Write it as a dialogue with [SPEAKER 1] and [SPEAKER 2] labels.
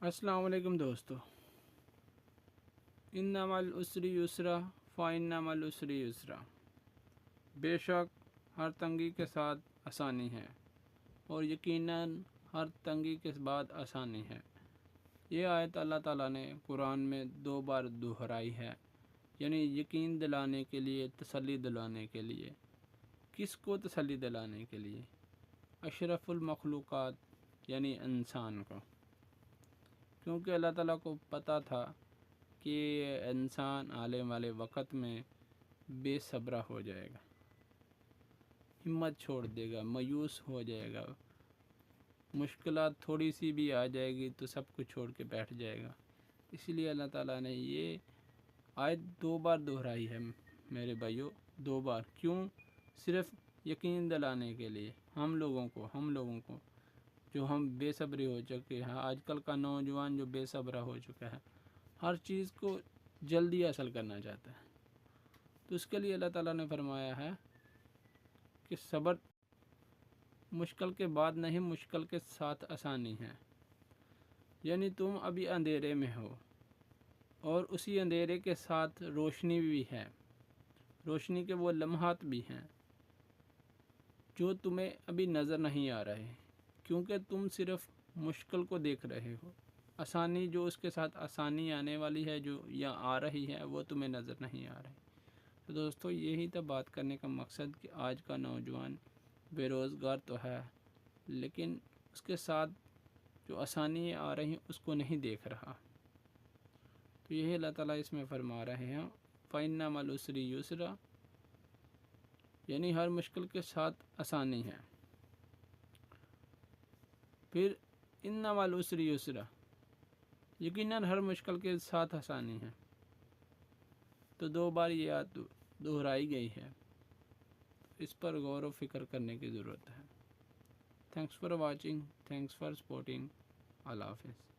[SPEAKER 1] السلام علیکم دوستو، ان مع العسر یسرا فإن مع العسر یسرا۔ بے شک ہر تنگی کے ساتھ آسانی ہے، اور یقیناً ہر تنگی کے بعد آسانی ہے۔ یہ آیت اللہ تعالیٰ نے قرآن میں 2 بار دہرائی ہے، یعنی یقین دلانے کے لیے، تسلی دلانے کے لیے۔ کس کو تسلی دلانے کے لیے؟ اشرف المخلوقات یعنی انسان کو، کیونکہ اللہ تعالیٰ کو پتہ تھا کہ انسان آنے والے وقت میں بے صبرہ ہو جائے گا، ہمت چھوڑ دے گا، مایوس ہو جائے گا، مشکلات تھوڑی سی بھی آ جائے گی تو سب کچھ چھوڑ کے بیٹھ جائے گا۔ اس لیے اللہ تعالیٰ نے یہ آیت 2 بار دہرائی ہے میرے بھائیوں، 2 بار۔ کیوں؟ صرف یقین دلانے کے لیے ہم لوگوں کو جو ہم بے صبری ہو چکے ہیں۔ آج کل کا نوجوان جو بے صبرہ ہو چکا ہے، ہر چیز کو جلدی حاصل کرنا چاہتا ہے، تو اس کے لیے اللہ تعالیٰ نے فرمایا ہے کہ صبر مشکل کے بعد نہیں، مشکل کے ساتھ آسانی ہے۔ یعنی تم ابھی اندھیرے میں ہو، اور اسی اندھیرے کے ساتھ روشنی بھی ہے، روشنی کے وہ لمحات بھی ہیں جو تمہیں ابھی نظر نہیں آ رہے، کیونکہ تم صرف مشکل کو دیکھ رہے ہو۔ آسانی جو اس کے ساتھ آسانی آنے والی ہے، جو یا آ رہی ہے، وہ تمہیں نظر نہیں آ رہی۔ تو دوستو، یہی تو بات کرنے کا مقصد کہ آج کا نوجوان بے روزگار تو ہے، لیکن اس کے ساتھ جو آسانی آ رہی ہیں اس کو نہیں دیکھ رہا۔ تو یہی اللہ تعالیٰ اس میں فرما رہے ہیں، فَإِنَّ مَعَ الْعُسْرِ يُسْرًا، یعنی ہر مشکل کے ساتھ آسانی ہے۔ پھر اِنَّ مَعَ الْعُسْرِ يُسْرًا، یقیناً ہر مشکل کے ساتھ آسانی ہے۔ تو 2 بار یہ آیت دہرائی گئی ہے، اس پر غور و فکر کرنے کی ضرورت ہے۔ Thanks for watching, thanks for supporting. اللہ حافظ۔